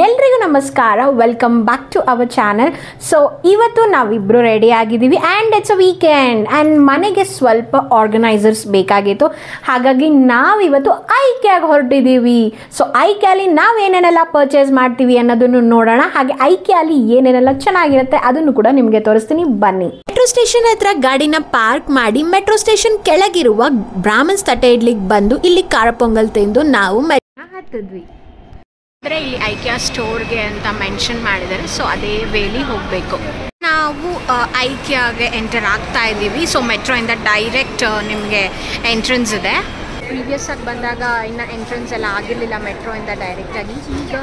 ಎಲ್ರಿಗೂ ನಮಸ್ಕಾರ, welcome back to our channel. So ಇವತ್ತು ನಾವಿಬ್ಬರು ರೆಡಿ ಆಗಿದ್ದೀವಿ and it's a weekend and ಮನೆಗೆ ಸ್ವಲ್ಪ ಆರ್ಗನೈಸರ್ಸ್ ಬೇಕಾಗಿತ್ತು. ಹಾಗಾಗಿ ನಾವಿವತ್ತು ಐಕ್ಯಾಗೆ ಹೊರಟಿದ್ದೀವಿ. ಸೊ ಐಕ್ಯಾಲಿ ನಾವೇನೇನೆಲ್ಲ ಪರ್ಚೇಸ್ ಮಾಡ್ತೀವಿ ಅನ್ನೋದನ್ನು ನೋಡೋಣ. ಹಾಗೆ ಐಕ್ಯಾಲಿ ಏನೇನೆಲ್ಲ ಚೆನ್ನಾಗಿರುತ್ತೆ ಅದನ್ನು ಕೂಡ ನಿಮಗೆ ತೋರಿಸ್ತೀನಿ, ಬನ್ನಿ. ಮೆಟ್ರೋ ಸ್ಟೇಷನ್ ಹತ್ರ ಗಾಡಿನ ಪಾರ್ಕ್ ಮಾಡಿ ಮೆಟ್ರೋ ಸ್ಟೇಷನ್ ಕೆಳಗಿರುವ ಬ್ರಾಹ್ಮಣ್ಸ್ ತಟ್ಟೆ ಇಡ್ಲಿಗೆ ಬಂದು ಇಲ್ಲಿ ಖಾರ ಪೊಂಗಲ್ ತಿಂದು ನಾವು ಹತ್ತಿದ್ವಿ. ಅಂದರೆ ಇಲ್ಲಿ ಐಕ್ಯಾ ಸ್ಟೋರ್ಗೆ ಅಂತ ಮೆನ್ಷನ್ ಮಾಡಿದ್ದಾರೆ. ಸೊ ಅದೇ ವೇಲಿ ಹೋಗಬೇಕು. ನಾವು ಐಕ್ಯಾಗೆ ಎಂಟರ್ ಆಗ್ತಾ ಇದ್ದೀವಿ. ಸೊ ಮೆಟ್ರೋಯಿಂದ ಡೈರೆಕ್ಟ್ ನಿಮಗೆ ಎಂಟ್ರೆನ್ಸ್ ಇದೆ. ಪ್ರೀವಿಯಸ್ ಆಗಿ ಬಂದಾಗ ಇನ್ನು ಎಂಟ್ರೆನ್ಸ್ ಎಲ್ಲ ಆಗಿರಲಿಲ್ಲ ಮೆಟ್ರೋಯಿಂದ ಡೈರೆಕ್ಟಾಗಿ. ಈಗ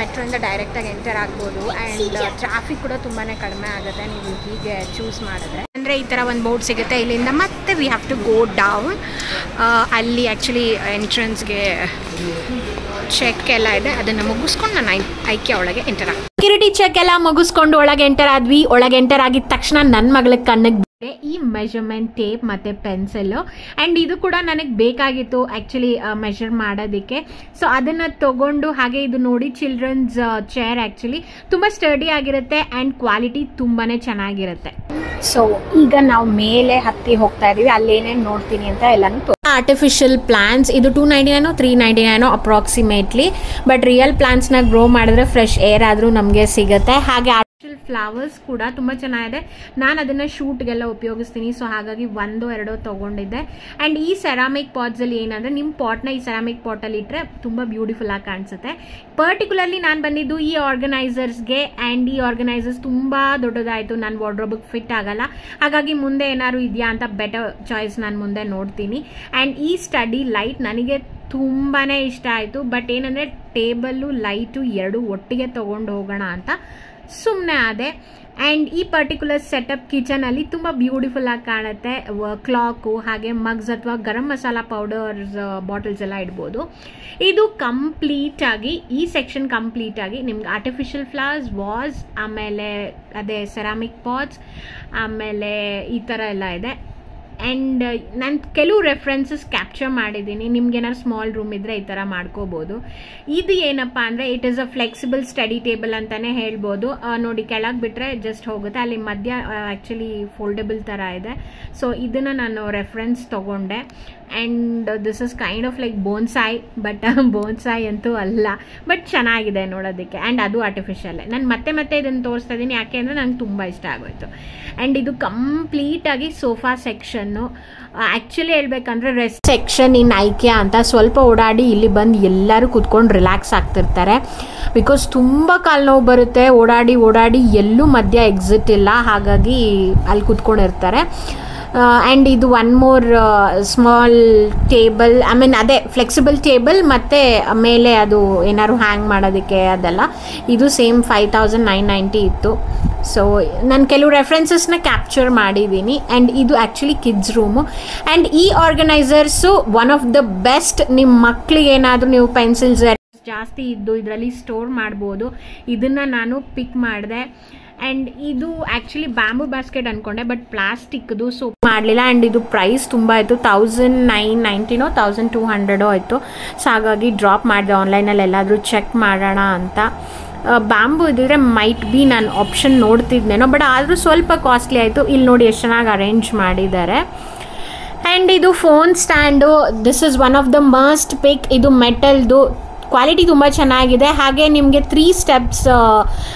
ಮೆಟ್ರೋಯಿಂದ ಡೈರೆಕ್ಟಾಗಿ ಎಂಟರ್ ಆಗ್ಬೋದು. ಆ್ಯಂಡ್ ಟ್ರಾಫಿಕ್ ಕೂಡ ತುಂಬಾ ಕಡಿಮೆ ಆಗುತ್ತೆ ನೀವು ಹೀಗೆ ಚೂಸ್ ಮಾಡಿದ್ರೆ. ಅಂದರೆ ಈ ಥರ ಒಂದು ಬೋರ್ಡ್ ಸಿಗುತ್ತೆ. ಇಲ್ಲಿಂದ ಮತ್ತೆ we have to go down. ಅಲ್ಲಿ ಆ್ಯಕ್ಚುಲಿ ಎಂಟ್ರೆನ್ಸ್ಗೆ ಚೆಕ್ ಎಲ್ಲ ಇದೆ. ಅದನ್ನು ಮುಗಿಸ್ಕೊಂಡು ನಾನು ಐಕ್ಯಾ ಒಳಗೆ ಎಂಟರ್ ಆಗಿ ಸೆಕ್ಯೂರಿಟಿ ಚೆಕ್ ಎಲ್ಲ ಮುಗಿಸ್ಕೊಂಡು ಒಳಗೆ ಎಂಟರ್ ಆದ್ವಿ. ಒಳಗೆ ಎಂಟರ್ ಆಗಿದ ತಕ್ಷಣ ನನ್ನ ಮಗಳಿಗೆ ಕಣ್ಣಿಗೆ ಈ ಮೆಜರ್ಮೆಂಟ್ ಟೇಪ್ ಮತ್ತು ಪೆನ್ಸಿಲ್ಲು. ಆ್ಯಂಡ್ ಇದು ಕೂಡ ನನಗೆ ಬೇಕಾಗಿತ್ತು ಆ್ಯಕ್ಚುಲಿ ಮೆಷರ್ ಮಾಡೋದಕ್ಕೆ. ಸೊ ಅದನ್ನು ತೊಗೊಂಡು, ಹಾಗೆ ಇದು ನೋಡಿ ಚಿಲ್ಡ್ರನ್ಸ್ ಚೇರ್ ಆ್ಯಕ್ಚುಲಿ ತುಂಬ ಸ್ಟಡಿ ಆಗಿರುತ್ತೆ ಆ್ಯಂಡ್ ಕ್ವಾಲಿಟಿ ತುಂಬಾ ಚೆನ್ನಾಗಿರುತ್ತೆ. ಸೊ ಈಗ ನಾವು ಮೇಲೆ ಹತ್ತಿ ಹೋಗ್ತಾ ಇದ್ದೀವಿ. ಅಲ್ಲೇನೇನು ನೋಡ್ತೀನಿ ಅಂತ ಎಲ್ಲನೂ ಆರ್ಟಿಫಿಷಿಯಲ್ ಪ್ಲಾಂಟ್ಸ್. ಇದು 299 399 ಅಪ್ರಾಕ್ಸಿಮೇಟ್ಲಿ. ಬಟ್ ರಿಯಲ್ ಪ್ಲಾಂಟ್ಸ್ನ ಗ್ರೋ ಮಾಡಿದ್ರೆ ಫ್ರೆಶ್ ಏರ್ ಆದರೂ ನಮಗೆ ಸಿಗುತ್ತೆ. ಹಾಗೆ ಆರ್ಟಿಫಿಷಿಯಲ್ ಫ್ಲವರ್ಸ್ ಕೂಡ ತುಂಬ ಚೆನ್ನಾಗಿದೆ. ನಾನು ಅದನ್ನು ಶೂಟ್ಗೆಲ್ಲ ಉಪಯೋಗಿಸ್ತೀನಿ. ಸೊ ಹಾಗಾಗಿ 1-2 ತೊಗೊಂಡಿದ್ದೆ. ಆ್ಯಂಡ್ ಈ ಸೆರಾಮಿಕ್ ಪಾಟ್ಸಲ್ಲಿ ಏನಂದರೆ ನಿಮ್ಮ ಪಾಟ್ನ ಈ ಸೆರಾಮಿಕ್ ಪಾಟಲ್ಲಿ ಇಟ್ಟರೆ ತುಂಬ ಬ್ಯೂಟಿಫುಲ್ ಆಗಿ ಕಾಣಿಸುತ್ತೆ. ಪರ್ಟಿಕ್ಯುಲರ್ಲಿ ನಾನು ಬಂದಿದ್ದು ಈ ಆರ್ಗನೈಸರ್ಸ್ಗೆ. ಆ್ಯಂಡ್ ಈ ಆರ್ಗನೈಸರ್ಸ್ ತುಂಬ ದೊಡ್ಡದಾಯಿತು, ನನ್ನ ವಾರ್ಡ್ರೋಬಿಗೆ ಫಿಟ್ ಆಗಲ್ಲ. ಹಾಗಾಗಿ ಮುಂದೆ ಏನಾದ್ರು ಇದೆಯಾ ಅಂತ ಬೆಟರ್ ಚಾಯ್ಸ್ ನಾನು ಮುಂದೆ ನೋಡ್ತೀನಿ. ಆ್ಯಂಡ್ ಈ ಸ್ಟಡಿ ಲೈಟ್ ನನಗೆ ತುಂಬಾ ಇಷ್ಟ ಆಯಿತು. ಬಟ್ ಏನಂದರೆ ಟೇಬಲ್ಲು ಲೈಟು ಎರಡು ಒಟ್ಟಿಗೆ ತೊಗೊಂಡು ಹೋಗೋಣ ಅಂತ ಸುಮ್ಮನೆ ಆದೆ. ಆ್ಯಂಡ್ ಈ ಪರ್ಟಿಕ್ಯುಲರ್ ಸೆಟಪ್ ಕಿಚನಲ್ಲಿ ತುಂಬ ಬ್ಯೂಟಿಫುಲ್ ಆಗಿ ಕಾಣುತ್ತೆ. ಕ್ಲಾಕು, ಹಾಗೆ ಮಗ್ಸ್ ಅಥವಾ ಗರಂ ಮಸಾಲ ಪೌಡರ್ಸ್ ಬಾಟಲ್ಸ್ ಎಲ್ಲ ಇಡ್ಬೋದು. ಇದು ಕಂಪ್ಲೀಟಾಗಿ ಈ ಸೆಕ್ಷನ್ ಕಂಪ್ಲೀಟಾಗಿ ನಿಮ್ಗೆ ಆರ್ಟಿಫಿಷಿಯಲ್ ಫ್ಲವರ್ಸ್, ವಾಸ್, ಆಮೇಲೆ ಅದೇ ಸೆರಾಮಿಕ್ ಪಾಟ್ಸ್, ಆಮೇಲೆ ಈ ಥರ ಎಲ್ಲ ಇದೆ. ಆ್ಯಂಡ್ ನಾನು ಕೆಲವು ರೆಫರೆನ್ಸಸ್ ಕ್ಯಾಪ್ಚರ್ ಮಾಡಿದ್ದೀನಿ. ನಿಮ್ಗೆ ಏನಾದ್ರು ಸ್ಮಾಲ್ ರೂಮ್ ಇದ್ದರೆ ಈ ಥರ ಮಾಡ್ಕೋಬೋದು. ಇದು ಏನಪ್ಪ ಅಂದರೆ it is a flexible study table ಅಂತಲೇ ಹೇಳ್ಬೋದು. ನೋಡಿ ಕೆಳಗೆ ಬಿಟ್ಟರೆ ಜಸ್ಟ್ ಹೋಗುತ್ತೆ. ಅಲ್ಲಿ ಮಧ್ಯ ಆ್ಯಕ್ಚುಲಿ ಫೋಲ್ಡಬಲ್ ಥರ ಇದೆ. ಸೊ ಇದನ್ನು ನಾನು ರೆಫರೆನ್ಸ್ ತೊಗೊಂಡೆ. And this is kind of like bonsai, but bonsai ಅಂತೂ ಅಲ್ಲ, ಬಟ್ ಚೆನ್ನಾಗಿದೆ ನೋಡೋದಕ್ಕೆ. ಆ್ಯಂಡ್ ಅದು ಆರ್ಟಿಫಿಷಿಯಲ್ಲೇ. ನಾನು ಮತ್ತೆ ಇದನ್ನು ತೋರಿಸ್ತಾ ಇದ್ದೀನಿ ಯಾಕೆ ಅಂದರೆ ನಂಗೆ ತುಂಬ ಇಷ್ಟ ಆಗೋಯ್ತು. ಆ್ಯಂಡ್ ಇದು ಕಂಪ್ಲೀಟಾಗಿ ಸೋಫಾ ಸೆಕ್ಷನ್ನು. ಆ್ಯಕ್ಚುಲಿ ಹೇಳ್ಬೇಕಂದ್ರೆ ರೆಸ್ಟ್ ಸೆಕ್ಷನ್ ಇನ್ ಐಕ್ಯಾ ಅಂತ. ಸ್ವಲ್ಪ ಓಡಾಡಿ ಇಲ್ಲಿ ಬಂದು ಎಲ್ಲರೂ ಕೂತ್ಕೊಂಡು ರಿಲ್ಯಾಕ್ಸ್ ಆಗ್ತಿರ್ತಾರೆ. ಬಿಕಾಸ್ ತುಂಬ ಕಾಲು ನೋವು ಬರುತ್ತೆ ಓಡಾಡಿ ಎಲ್ಲೂ ಮಧ್ಯ ಎಕ್ಸಿಟ್ ಇಲ್ಲ. ಹಾಗಾಗಿ ಅಲ್ಲಿ ಕೂತ್ಕೊಂಡಿರ್ತಾರೆ. ಆ್ಯಂಡ್ ಇದು one more small table, I mean ಅದೇ ಫ್ಲೆಕ್ಸಿಬಲ್ ಟೇಬಲ್, ಮತ್ತು ಮೇಲೆ ಅದು ಏನಾದ್ರು ಹ್ಯಾಂಗ್ ಮಾಡೋದಕ್ಕೆ ಅದೆಲ್ಲ. ಇದು ಸೇಮ್ 5990 ಇತ್ತು. ಸೊ ನಾನು ಕೆಲವು ರೆಫರೆನ್ಸಸ್ನ ಕ್ಯಾಪ್ಚರ್ ಮಾಡಿದ್ದೀನಿ. ಆ್ಯಂಡ್ ಇದು ಆ್ಯಕ್ಚುಲಿ ಕಿಡ್ಸ್ ರೂಮು. ಆ್ಯಂಡ್ ಈ organisers one of the best. ನಿಮ್ಮ ಮಕ್ಕಳಿಗೆ ಏನಾದರೂ ನೀವು ಪೆನ್ಸಿಲ್ಸ್ ಜಾಸ್ತಿ ಇದ್ದು ಇದರಲ್ಲಿ ಸ್ಟೋರ್ ಮಾಡ್ಬೋದು. ಇದನ್ನು ನಾನು ಪಿಕ್ ಮಾಡಿದೆ. ಆ್ಯಂಡ್ ಇದು ಆ್ಯಕ್ಚುಲಿ ಬ್ಯಾಂಬೂ ಬಾಸ್ಕೆಟ್ ಅಂದ್ಕೊಂಡೆ, ಬಟ್ ಪ್ಲಾಸ್ಟಿಕ್ದು, ಸೊ ಮಾಡಲಿಲ್ಲ. ಆ್ಯಂಡ್ ಇದು ಪ್ರೈಸ್ ತುಂಬ ಆಯಿತು, 1990 1200 ಆಯಿತು. ಸೊ ಹಾಗಾಗಿ ಡ್ರಾಪ್ ಮಾಡಿದೆ. ಆನ್ಲೈನಲ್ಲಿ ಎಲ್ಲಾದರೂ ಚೆಕ್ ಮಾಡೋಣ ಅಂತ. ಬ್ಯಾಂಬೂ ಇದ್ದಿದ್ರೆ ಮೈಟ್ ಬಿ ನಾನು ಆಪ್ಷನ್ ನೋಡ್ತಿದ್ನೇನೋ, ಬಟ್ ಆದರೂ ಸ್ವಲ್ಪ ಕಾಸ್ಟ್ಲಿ ಆಯಿತು. ಇಲ್ಲಿ ನೋಡಿ ಎಷ್ಟು ಚೆನ್ನಾಗಿ ಅರೇಂಜ್ ಮಾಡಿದ್ದಾರೆ. ಆ್ಯಂಡ್ ಇದು phone stand. This is one of the must pick. ಇದು ಮೆಟಲ್ದು, ಕ್ವಾಲಿಟಿ ತುಂಬ ಚೆನ್ನಾಗಿದೆ. ಹಾಗೆ ನಿಮಗೆ 3 ಸ್ಟೆಪ್ಸ್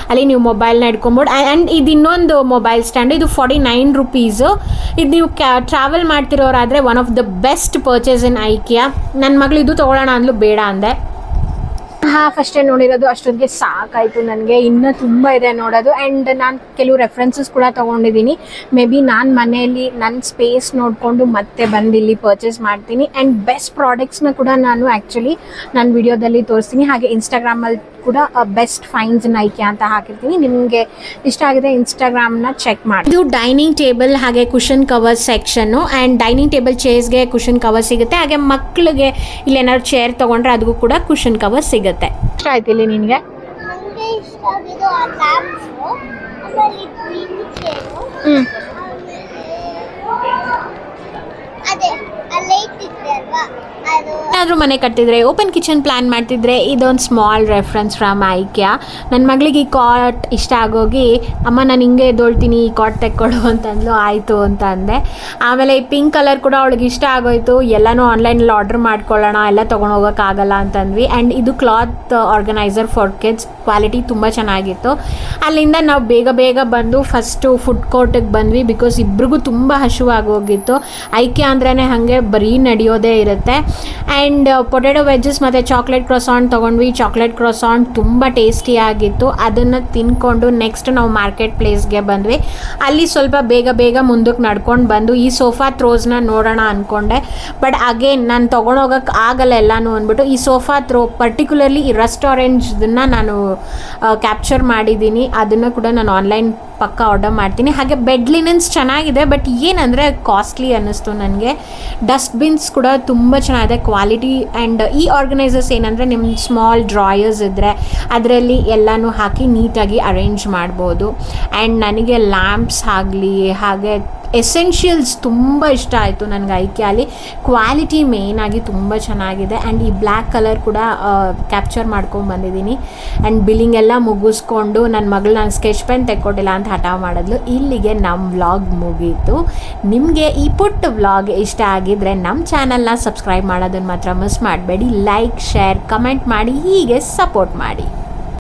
ಅಲ್ಲಿ ನೀವು ಮೊಬೈಲ್ನ ಇಟ್ಕೊಬೋದು. ಆ್ಯಂಡ್ ಇದು ಇನ್ನೊಂದು ಮೊಬೈಲ್ ಸ್ಟ್ಯಾಂಡು. ಇದು 49 ರುಪೀಸು. ಇದು ನೀವು ಟ್ರಾವೆಲ್ ಮಾಡ್ತಿರೋರಾದರೆ one of the best purchase in Ikea. ನನ್ನ ಮಗಳು ಇದು ತೊಗೊಳ್ಳೋಣ ಅಂದ್ಲು, ಬೇಡ ಅಂದೆ. ಫಸ್ಟೇ ನೋಡಿರೋದು ಅಷ್ಟೊಂದಿಗೆ ಸಾಕಾಯಿತು ನನಗೆ. ಇನ್ನೂ ತುಂಬ ಇದೆ ನೋಡೋದು. ಆ್ಯಂಡ್ ನಾನು ಕೆಲವು ರೆಫರೆನ್ಸಸ್ ಕೂಡ ತೊಗೊಂಡಿದ್ದೀನಿ. ಮೇ ಬಿ ನಾನು ಮನೆಯಲ್ಲಿ ನನ್ನ ಸ್ಪೇಸ್ ನೋಡಿಕೊಂಡು ಮತ್ತೆ ಬಂದು ಇಲ್ಲಿ ಪರ್ಚೇಸ್ ಮಾಡ್ತೀನಿ. ಆ್ಯಂಡ್ ಬೆಸ್ಟ್ ಪ್ರಾಡಕ್ಟ್ಸ್ನ ಕೂಡ ನಾನು ಆ್ಯಕ್ಚುಲಿ ನನ್ನ ವಿಡಿಯೋದಲ್ಲಿ ತೋರಿಸ್ತೀನಿ. ಹಾಗೆ ಇನ್ಸ್ಟಾಗ್ರಾಮಲ್ಲಿ ಕೂಡ ಬೆಸ್ಟ್ ಫೈನ್ಸ್ ಇನ್ ಐಕ್ಯಾ ಅಂತ ಹಾಕಿರ್ತೀನಿ. ನಿಮಗೆ ಇಷ್ಟ ಆಗಿದೆ ಇನ್ಸ್ಟಾಗ್ರಾಮ್ನ ಚೆಕ್ ಮಾಡಿ. ಇದು ಡೈನಿಂಗ್ ಟೇಬಲ್ ಹಾಗೆ ಕುಷನ್ ಕವರ್ ಸೆಕ್ಷನ್ನು. ಆ್ಯಂಡ್ ಡೈನಿಂಗ್ ಟೇಬಲ್ ಚೇರ್ಸ್ಗೆ ಕುಷನ್ ಕವರ್ ಸಿಗುತ್ತೆ. ಹಾಗೆ ಮಕ್ಕಳಿಗೆ ಇಲ್ಲಿ ಏನಾದ್ರು ಚೇರ್ ತೊಗೊಂಡ್ರೆ ಅದಕ್ಕೂ ಕೂಡ ಕುಷನ್ ಕವರ್ ಸಿಗುತ್ತೆ. ಇಷ್ಟ ಆಯ್ತು ಇಲ್ಲಿ ನಿನಗೆ? ನೀವೇನಾದರೂ ಮನೆ ಕಟ್ಟಿದ್ರೆ, ಓಪನ್ ಕಿಚನ್ ಪ್ಲ್ಯಾನ್ ಮಾಡ್ತಿದ್ರೆ, ಇದೊಂದು ಸ್ಮಾಲ್ ರೆಫರೆನ್ಸ್ ಫ್ರಮ್ ಐಕ್ಯಾ. ನನ್ನ ಮಗಳಿಗೆ ಈ ಕಾಟ್ ಇಷ್ಟ ಆಗೋಗಿ, ಅಮ್ಮ ನಾನು ಹಿಂಗೆ ಎದ್ದೊಳ್ತೀನಿ, ಈ ಕಾಟ್ ತೆಕ್ಕೊಡು ಅಂತಂದ್ಲು. ಆಯಿತು ಅಂತ ಅಂದೆ. ಆಮೇಲೆ ಈ ಪಿಂಕ್ ಕಲರ್ ಕೂಡ ಅವಳಿಗೆ ಇಷ್ಟ ಆಗೋಯ್ತು. ಎಲ್ಲನೂ ಆನ್ಲೈನಲ್ಲಿ ಆರ್ಡರ್ ಮಾಡ್ಕೊಳ್ಳೋಣ, ಎಲ್ಲ ತೊಗೊಂಡು ಹೋಗೋಕ್ಕಾಗಲ್ಲ ಅಂತಂದ್ವಿ. ಆ್ಯಂಡ್ ಇದು cloth organiser for kids, quality ತುಂಬ ಚೆನ್ನಾಗಿತ್ತು. ಅಲ್ಲಿಂದ ನಾವು ಬೇಗ ಬೇಗ ಬಂದು ಫಸ್ಟು ಫುಡ್ ಕೋರ್ಟಿಗೆ ಬಂದ್ವಿ, ಬಿಕಾಸ್ ಇಬ್ರಿಗೂ ತುಂಬ ಹಸಿವಾಗೋಗಿತ್ತು. ಐಕ್ಯಾ ಅಂದ್ರೇ ಹಾಗೆ ಬರೀ ನಡೆಯೋದೇ ಇರುತ್ತೆ. ಆ್ಯಂಡ್ ಪೊಟೆಟೊ ವೆಜ್ಜಸ್ ಮತ್ತು ಚಾಕ್ಲೇಟ್ ಕ್ರೊಸಾಂಟ್ ತೊಗೊಂಡ್ವಿ. ಚಾಕ್ಲೇಟ್ ಕ್ರೊಸಾಂಟ್ ತುಂಬ ಟೇಸ್ಟಿಯಾಗಿತ್ತು. ಅದನ್ನು ತಿನ್ಕೊಂಡು ನೆಕ್ಸ್ಟ್ ನಾವು ಮಾರ್ಕೆಟ್ ಪ್ಲೇಸ್ಗೆ ಬಂದ್ವಿ. ಅಲ್ಲಿ ಸ್ವಲ್ಪ ಬೇಗ ಬೇಗ ಮುಂದಕ್ಕೆ ನಡ್ಕೊಂಡು ಬಂದು ಈ ಸೋಫಾ ಥ್ರೋಸ್ನ ನೋಡೋಣ ಅಂದ್ಕೊಂಡೆ. ಬಟ್ ಅಗೇನ್ ನಾನು ತೊಗೊಂಡೋಗೋಕ್ಕೆ ಆಗಲ್ಲ ಎಲ್ಲನೂ ಅಂದ್ಬಿಟ್ಟು ಈ ಸೋಫಾ ಥ್ರೋ ಪರ್ಟಿಕ್ಯುಲರ್ಲಿ ಈ ರಸ್ಟ್ ಆರೆಂಜ್ದನ್ನು ನಾನು ಕ್ಯಾಪ್ಚರ್ ಮಾಡಿದ್ದೀನಿ. ಅದನ್ನು ಕೂಡ ನಾನು ಆನ್ಲೈನ್ ಪಕ್ಕ ಆರ್ಡರ್ ಮಾಡ್ತೀನಿ. ಹಾಗೆ ಬೆಡ್ ಲಿನನ್ಸ್ ಚೆನ್ನಾಗಿದೆ, ಬಟ್ ಏನಂದರೆ ಕಾಸ್ಟ್ಲಿ ಅನ್ನಿಸ್ತು ನನಗೆ. ಡಸ್ಟ್ಬಿನ್ಸ್ ಕೂಡ ತುಂಬ ಚೆನ್ನಾಗಿದೆ ಕ್ವಾಲಿಟಿ. ಆ್ಯಂಡ್ ಈ ಆರ್ಗನೈಸರ್ಸ್ ಏನಂದರೆ ನಿಮ್ಮ ಸ್ಮಾಲ್ ಡ್ರಾಯರ್ಸ್ ಇದ್ದರೆ ಅದರಲ್ಲಿ ಎಲ್ಲನೂ ಹಾಕಿ ನೀಟಾಗಿ ಅರೇಂಜ್ ಮಾಡ್ಬೋದು. ಆ್ಯಂಡ್ ನನಗೆ ಲ್ಯಾಂಪ್ಸ್ ಆಗಲಿ ಹಾಗೆ ಎಸೆನ್ಷಿಯಲ್ಸ್ ತುಂಬ ಇಷ್ಟ ಆಯಿತು ನನಗೆ ಐಕ್ಯಾಲಿ. ಕ್ವಾಲಿಟಿ ಮೇಯ್ನಾಗಿ ತುಂಬ ಚೆನ್ನಾಗಿದೆ. ಆ್ಯಂಡ್ ಈ ಬ್ಲ್ಯಾಕ್ ಕಲರ್ ಕೂಡ ಕ್ಯಾಪ್ಚರ್ ಮಾಡ್ಕೊಂಡು ಬಂದಿದ್ದೀನಿ. ಆ್ಯಂಡ್ ಬಿಲ್ಲಿಂಗ್ ಎಲ್ಲ ಮುಗಿಸ್ಕೊಂಡು ನನ್ನ ಮಗಳು ನಾನು ಸ್ಕೆಚ್ ಪೆನ್ ತೆಕ್ಕೊಟ್ಟಿಲ್ಲ ಅಂತ ಹಠ ಮಾಡಿದ್ಲು. ಇಲ್ಲಿಗೆ ನಮ್ಮ ವ್ಲಾಗ್ ಮುಗೀತು. ನಿಮಗೆ ಈ ಪುಟ್ಟ ವ್ಲಾಗ್ ಇಷ್ಟ ಆಗಿದ್ದರೆ ನಮ್ಮ ಚಾನಲ್ನ ಸಬ್ಸ್ಕ್ರೈಬ್ ಮಾಡೋದನ್ನು ಮಾತ್ರ ಮಿಸ್ ಮಾಡಬೇಡಿ. ಲೈಕ್, ಶೇರ್, ಕಮೆಂಟ್ ಮಾಡಿ, ಹೀಗೆ ಸಪೋರ್ಟ್ ಮಾಡಿ.